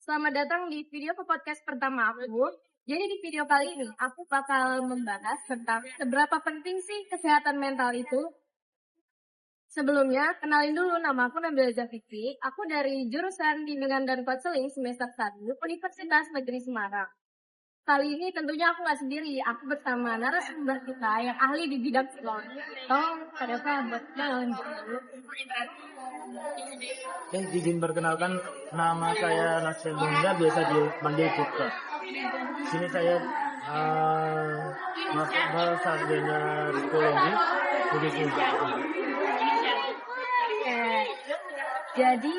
Selamat datang di video podcast pertama aku. Jadi di video kali ini aku bakal membahas tentang seberapa penting sih kesehatan mental itu. Sebelumnya, kenalin dulu, nama aku Nabila Zafikri. Aku dari jurusan Bimbingan dan Konseling semester 1 Universitas Negeri Semarang. Kali ini tentunya aku nggak sendiri, aku bersama narasumber kita yang ahli di bidang psikologi. Tolong ada buat jalan dulu. Izin perkenalkan, nama saya Nasir Bunda, biasa dipanggil Putra. Di sini saya masuk ke sarjana psikologi. Jadi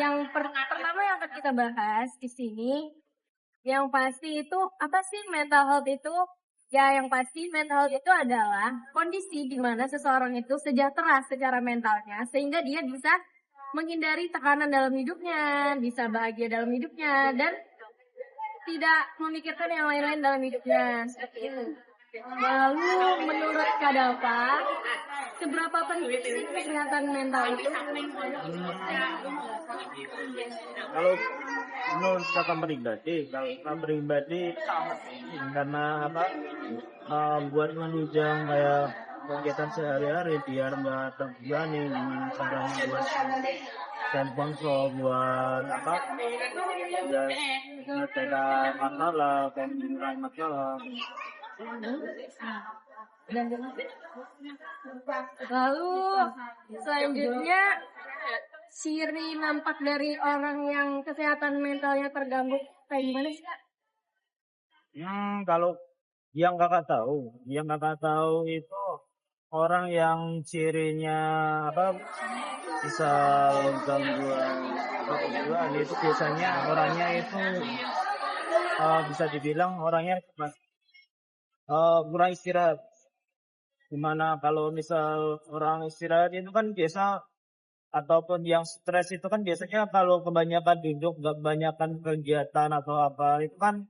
yang pertama yang akan kita bahas di sini, yang pasti itu apa sih mental health itu? Ya, yang pasti mental health itu adalah kondisi di mana seseorang itu sejahtera secara mentalnya sehingga dia bisa menghindari tekanan dalam hidupnya, bisa bahagia dalam hidupnya, dan tidak memikirkan yang lain-lain dalam hidupnya. Seperti itu. Lalu menurut Kak Dava, seberapa penting sih kesehatan mental itu? Kalau menurut kakak pribadi, karena apa? Buat menunjang kayak kegiatan sehari-hari biar nggak terbebani, gimana caranya buat dan kontrol buat apa? Ya, tidak masalah, pengurangan masalah. Lalu selanjutnya ciri nampak dari orang yang kesehatan mentalnya terganggu kayak gimana sih, Kak? Kalau yang kakak tahu itu orang yang cirinya apa bisa gangguan itu biasanya orangnya itu bisa dibilang orangnya kurang istirahat. Dimana kalau misal orang istirahat itu kan biasa ataupun yang stres itu kan biasanya kalau kebanyakan duduk, kebanyakan kegiatan atau apa itu kan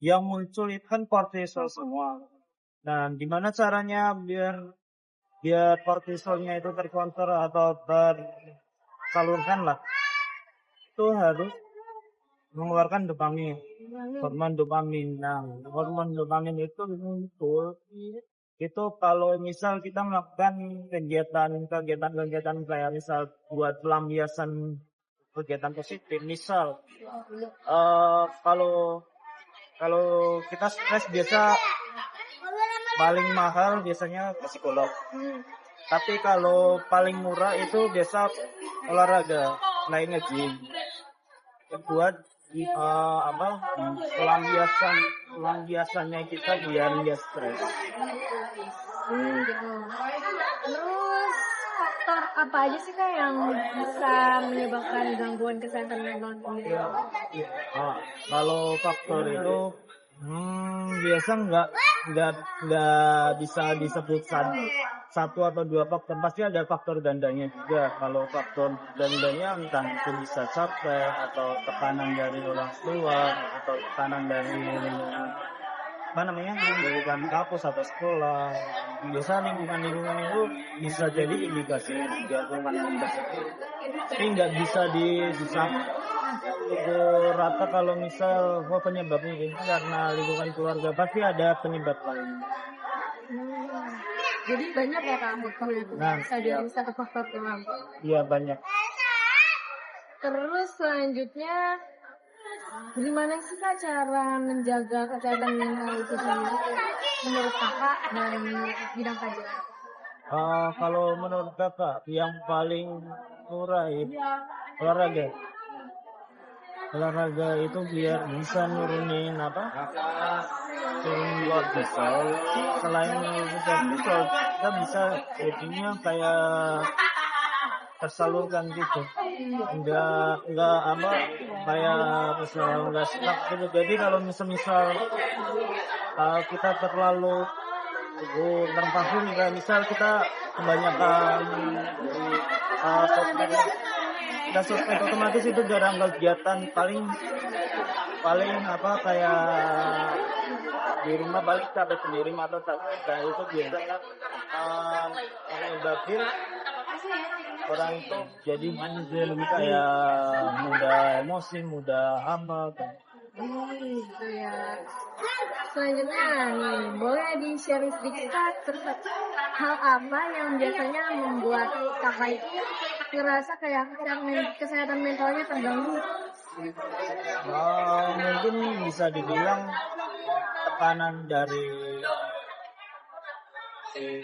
yang muncul itu kan kortisol semua. Nah, gimana caranya biar kortisolnya itu terkontrol atau tersalurkan lah? Itu harus mengeluarkan dopamin, hormon dopamin. Nah, hormon dopamin itu muncul itu kalau misal kita melakukan kegiatan kayak misal buat pelampiasan kegiatan positif, misal kalau kita stres biasa paling mahal biasanya ke psikolog. Tapi kalau paling murah itu biasa olahraga, lainnya gym. Buat pelampiasannya kita biar dia stres. Terus faktor apa aja sih, Kak, yang bisa menyebabkan gangguan kesehatan mental ini? Kalau faktor itu biasa nggak bisa disebut satu atau dua faktor, pasti ada faktor gandanya juga. Kalau faktor gandanya entah itu bisa capek atau tekanan dari orang tua atau tekanan dari lingkungan kampus atau sekolah. Biasa lingkungan itu bisa jadi indikasi tapi nggak bisa rata kalau misal penyebabnya ini karena lingkungan keluarga, pasti ada penyebab lain. Jadi banyak ya, Kak, faktornya itu bisa jadi satu faktor doang. Iya, banyak. Terus selanjutnya gimana sih, Kak, cara menjaga kesehatan mental itu sendiri menurut Kakak dan bidang kajian? Kalau menurut kakak yang paling murah itu olahraga itu biar bisa nurunin kortisol. Selain kortisol kita bisa jadinya kayak tersalurkan gitu, enggak kayak misal enggak stuck gitu. Jadi kalau misal kita terlalu terpaku, kayak misal kita kebanyakan sosmed otomatis itu jarang kegiatan, paling kayak di rumah balik capek sendiri atau capek itu biasanya menyebabkan orang itu jadi manusia lebih kayak mudah emosi, mudah hamba. Gitu ya. Selanjutnya nih, boleh di-share sedikit Kak, terus hal apa yang biasanya membuat kakak itu ngerasa kayak kesehatan mentalnya terganggu? Mungkin bisa dibilang tekanan dari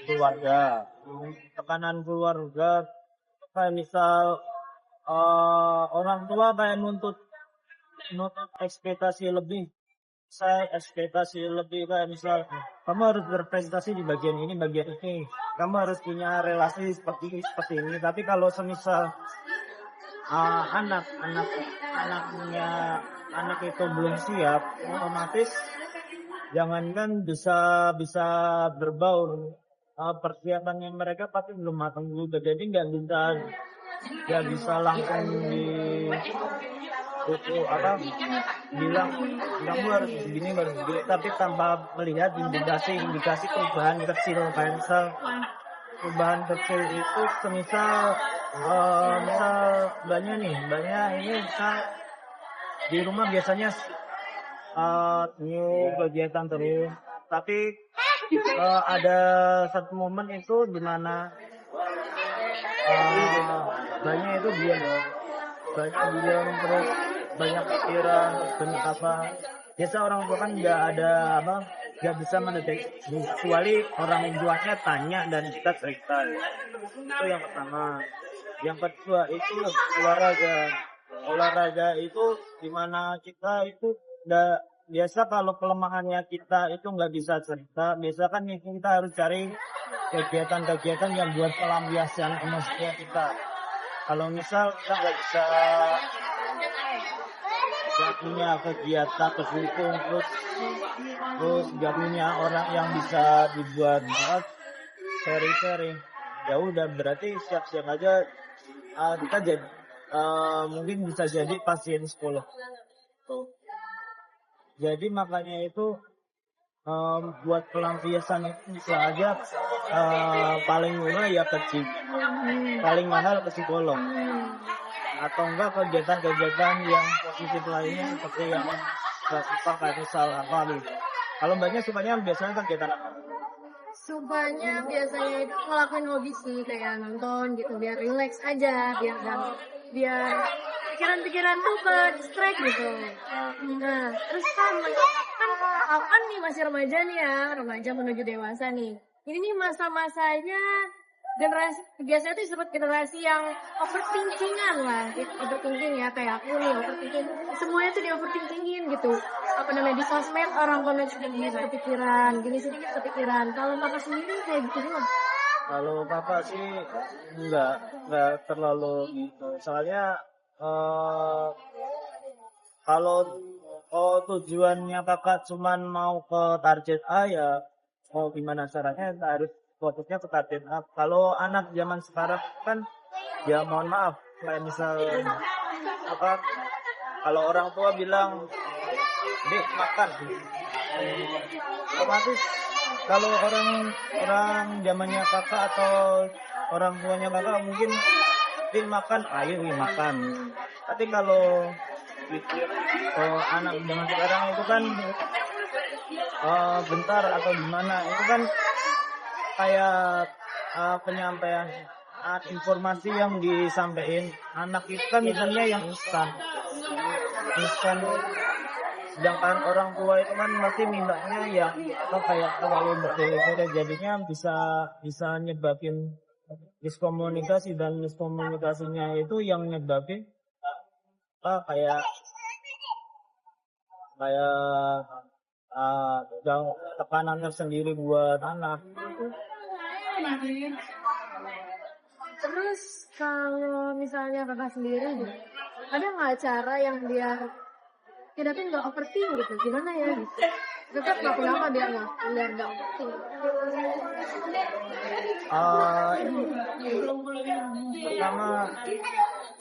keluarga, tekanan keluarga kayak misal orang tua kayak nuntut ekspektasi lebih. Saya ekspektasi lebih kayak misal kamu harus berprestasi di bagian ini, bagian ini, kamu harus punya relasi seperti ini. Tapi kalau semisal anak itu belum siap, otomatis jangankan bisa berbaur, persiapannya mereka pasti belum matang juga, jadi nggak bisa langsung bilang kamu harus begini baru begini, tapi tanpa melihat indikasi perubahan kecil. Kayak misal perubahan kecil itu semisal misal banyak ini misal di rumah biasanya new kegiatan terus, tapi ada satu momen itu dimana banyak itu diam terus banyak pikiran, banyak apa. Biasa orang tua kan nggak bisa mendeteksi, kecuali orang tuanya tanya dan kita cerita. Itu yang pertama. Yang kedua itu olahraga itu dimana kita itu biasa kalau kelemahannya kita itu nggak bisa cerita, biasa kan kita harus cari kegiatan-kegiatan yang buat pelampiasan emosi kita. Kalau misal kita nggak punya kegiatan pendukung, terus nggak punya orang yang bisa dibuat sharing, ya udah berarti siap-siap aja kita jadi mungkin bisa jadi pasien psikolog. Jadi makanya itu buat pelampiasan itu bisa aja paling murah ya paling mahal ke psikolog, atau enggak kegiatan-kegiatan yang positif lainnya seperti yang nggak suka kayak misal apa gitu. Kalau banyak sukanya biasanya kegiatan apa? Sukanya biasanya itu ngelakuin hobi sih, kayak nonton gitu biar relax aja, biar pikiran-pikiran tuh ke distract gitu. Nah, terus kan aku kan nih masih remaja nih ya, remaja menuju dewasa nih. Ini nih masa-masanya generasi biasanya tuh disebut generasi yang overthinkingan lah, overthinking ya, kayak aku nih overthinking, semuanya tuh di overthinkingin gitu. Apa namanya, di sosmed orang komen sedikit kepikiran, gini sedikit kepikiran. Kalau kakak sendiri kayak gitu doang? Kalau kakak sih enggak terlalu gitu. Soalnya kalau tujuannya kakak cuman mau ke target A, ya mau gimana caranya harus fokusnya ke target A. Kalau anak zaman sekarang kan ya mohon maaf, kayak misal kalau orang tua bilang Dek makan, otomatis kalau orang zamannya kakak atau orang tuanya kakak mungkin Din makan, ayo makan. Tapi kalau anak zaman sekarang itu kan bentar atau gimana, itu kan kayak penyampaian informasi yang disampaikan anak itu kan misalnya yang instan, sedangkan orang tua itu kan masih mintanya yang kayak terlalu berbeda, jadinya bisa nyebabin miskomunikasi, dan miskomunikasinya itu yang nyebabin kayak tekanan tersendiri buat anak. Terus kalau misalnya kakak sendiri, ada nggak cara yang biar kita tuh nggak overthink gitu? Gimana ya? Tetap ngelakuin apa biar nggak overthink? Pertama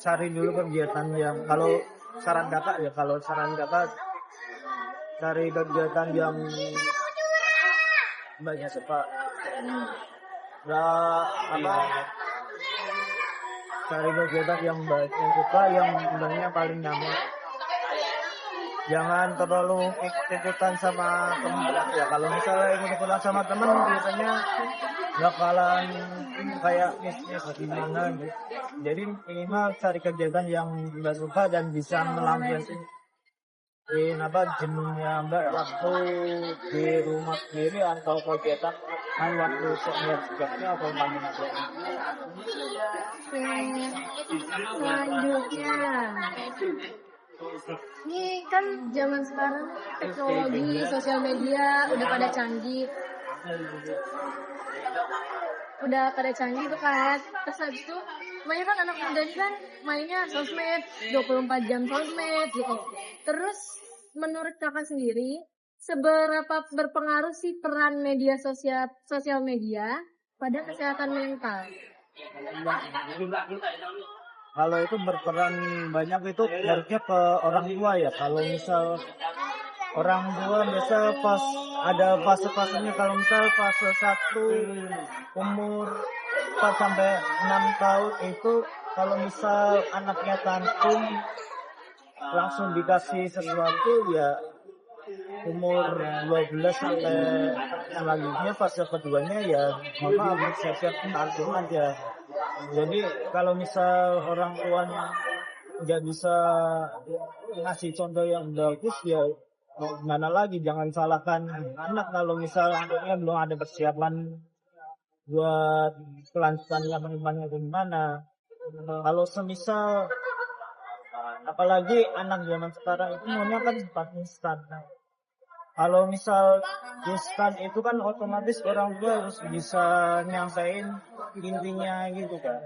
cari dulu kegiatan yang, kalau saran kakak cari kegiatan yang banyak cari kegiatan yang baik, yang suka, yang sebenarnya paling nyaman. Jangan terlalu ikut-ikutan sama teman ya. Kalau misalnya ikut-ikutan sama teman biasanya bakalan kayak miss gimana gitu. Jadi minimal cari kegiatan yang Mbak suka dan bisa melampiaskan jenuhnya Mbak waktu di rumah sendiri atau kegiatan waktu sejak-jaknya atau mana. Selanjutnya, ini kan zaman sekarang teknologi sosial media udah pada canggih tuh kan. Terus habis itu kebanyakan anak muda ini kan mainnya sosmed 24 jam sosmed gitu. Terus menurut kakak sendiri, seberapa berpengaruh sih peran media sosial media pada kesehatan mental? Kalau itu berperan banyak itu harusnya ke orang tua ya. Kalau misal orang tua biasa pas ada fase-fasenya, kalau misal fase 1 umur 4 sampai 6 tahun itu kalau misal anaknya tantrum langsung dikasih sesuatu ya, umur 12 sampai selanjutnya fase keduanya ya mama siap-siap tantrum aja. Jadi kalau misal orang tuanya nggak bisa ngasih contoh yang bagus ya mana lagi, jangan salahkan anak kalau misal anaknya belum ada persiapan buat kelanjutan yang gimana. Kalau semisal apalagi anak zaman sekarang itu maunya kan cepat instan. Kalau misal instan itu kan otomatis orang tua harus bisa nyampein intinya gitu kan.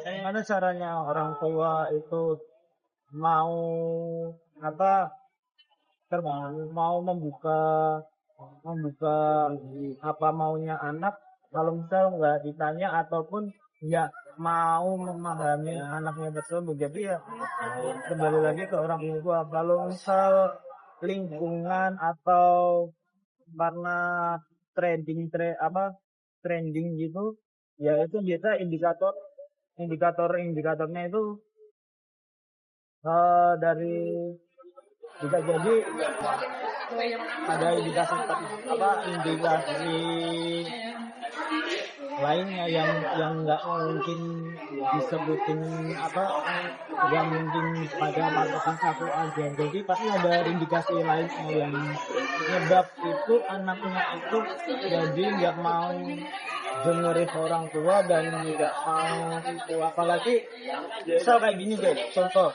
Gimana caranya orang tua itu mau mau membuka apa maunya anak, kalau misal nggak ditanya ataupun nggak mau memahami anaknya tersebut. Jadi ya kembali lagi ke orang tua. Kalau misal lingkungan atau karena trending gitu ya, itu biasa indikatornya itu dari bisa jadi ada indikasi lainnya yang nggak mungkin disebutin nggak mungkin pada patokan satu aja. Jadi pasti ada indikasi lainnya yang nyebab itu anaknya itu jadi nggak mau dengerin orang tua dan nggak mau itu. Apalagi misal kayak gini deh, contoh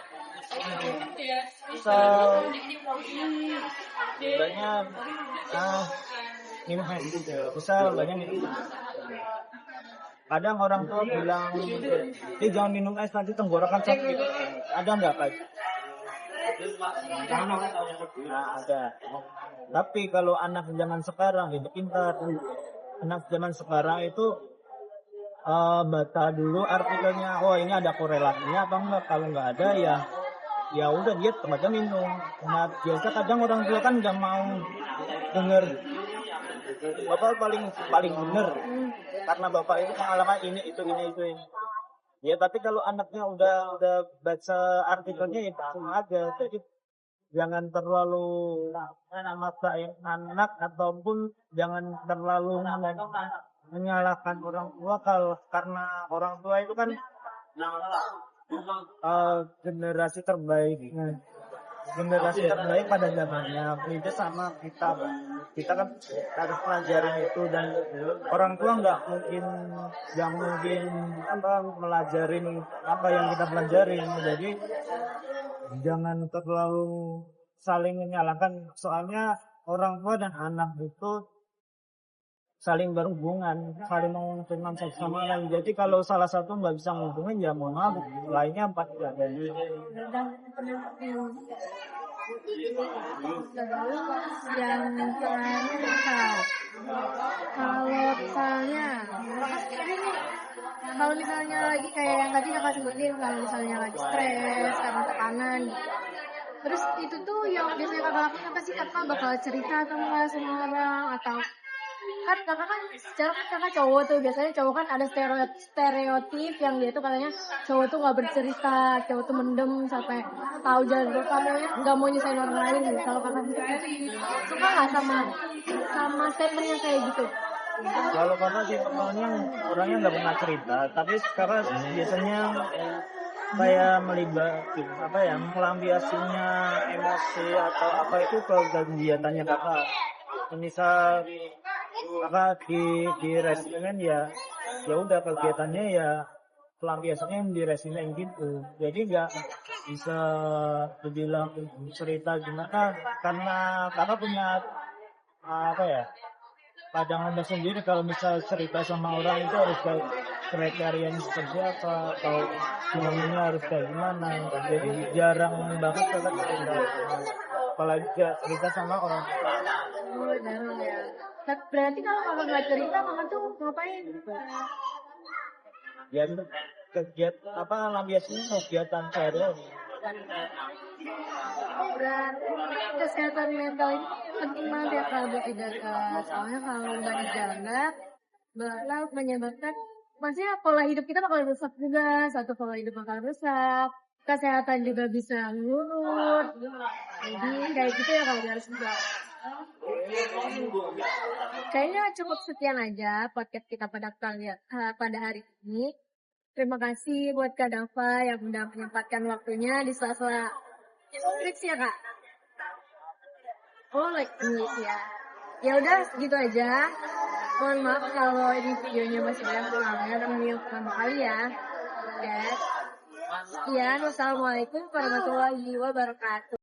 misal banyak minum es, misal banyak minum. Kadang orang tua bilang, jangan minum es nanti tenggorokan sakit. Ada nggak Pak? Nah, ada. Tapi kalau anak zaman sekarang itu pintar. Anak zaman sekarang itu baca dulu artikelnya. Oh ini ada korelasinya apa enggak? Kalau nggak ada ya udah dia tempatnya minum. Nah biasa kadang orang tua kan nggak mau denger. Bapak paling bener karena bapak itu pengalaman ini itu. Ya tapi kalau anaknya udah baca artikelnya ya cuma aja. Jadi jangan terlalu maksain anak ataupun jangan terlalu menyalahkan orang tua karena orang tua itu kan generasi terbaik pada zamannya. Beda sama kita kan harus pelajarin itu, dan orang tua nggak mungkin melajarin apa yang kita pelajarin. Jadi jangan terlalu saling menyalahkan, soalnya orang tua dan anak itu saling berhubungan, saling menguntungkan satu sama lain. Jadi kalau salah satu nggak bisa menghubungin ya mohon maaf, lainnya pasti ada. Yang terakhir, kalau misalnya lagi kayak yang tadi kakak sebutin, kalau misalnya lagi stres karena tekanan, terus itu tuh yang biasanya kakak lakukan apa sih? Kakak bakal cerita atau enggak sama orang, atau Kan kakak kan secara kan kakak cowok tuh, biasanya cowok kan ada stereotip yang dia tuh katanya cowok tuh nggak bercerita, cowok tuh mendem sampai tahu jalan kamunya nggak mau nyusahin orang lain gitu. Kalau kakak suka nggak sama sama statement yang kayak gitu? Kalau kakak sih orangnya nggak pernah cerita, tapi kakak biasanya kayak melibatkan apa ya, melampiasinya emosi atau apa itu ke kegiatannya kakak. Misal kakak di resimen ya, ya udah kegiatannya ya pelampiasannya yang di resimen gitu. Jadi nggak bisa dibilang cerita gimana, karena kakak punya apa ya, pandangan sendiri kalau misal cerita sama orang itu harus kayak kriterianya seperti apa atau filmnya harus kayak gimana. Jadi jarang banget kalau cerita, apalagi cerita sama orang. Oh, jarang ya. Berarti kalau kakak nggak cerita, kakak tuh ngapain? Ya kegiatan apa lampiasnya kegiatan serius. Berarti kesehatan mental ini penting banget ya kalau buat dijaga. Soalnya kalau nggak dijaga, bakal menyebabkan, maksudnya pola hidup kita bakal rusak juga. Satu pola hidup bakal rusak, kesehatan juga bisa menurun. Jadi kayak gitu ya kalau harus juga. Kayaknya cukup sekian aja podcast kita pada hari ini. Terima kasih buat Kak Dava yang udah menyempatkan waktunya di sela-sela skripsi ya Kak. Oh, like ya. Ya udah segitu aja. Mohon maaf kalau ini videonya masih banyak kurangnya dan yang pertama kali ya. Sekian, wassalamualaikum warahmatullahi wabarakatuh.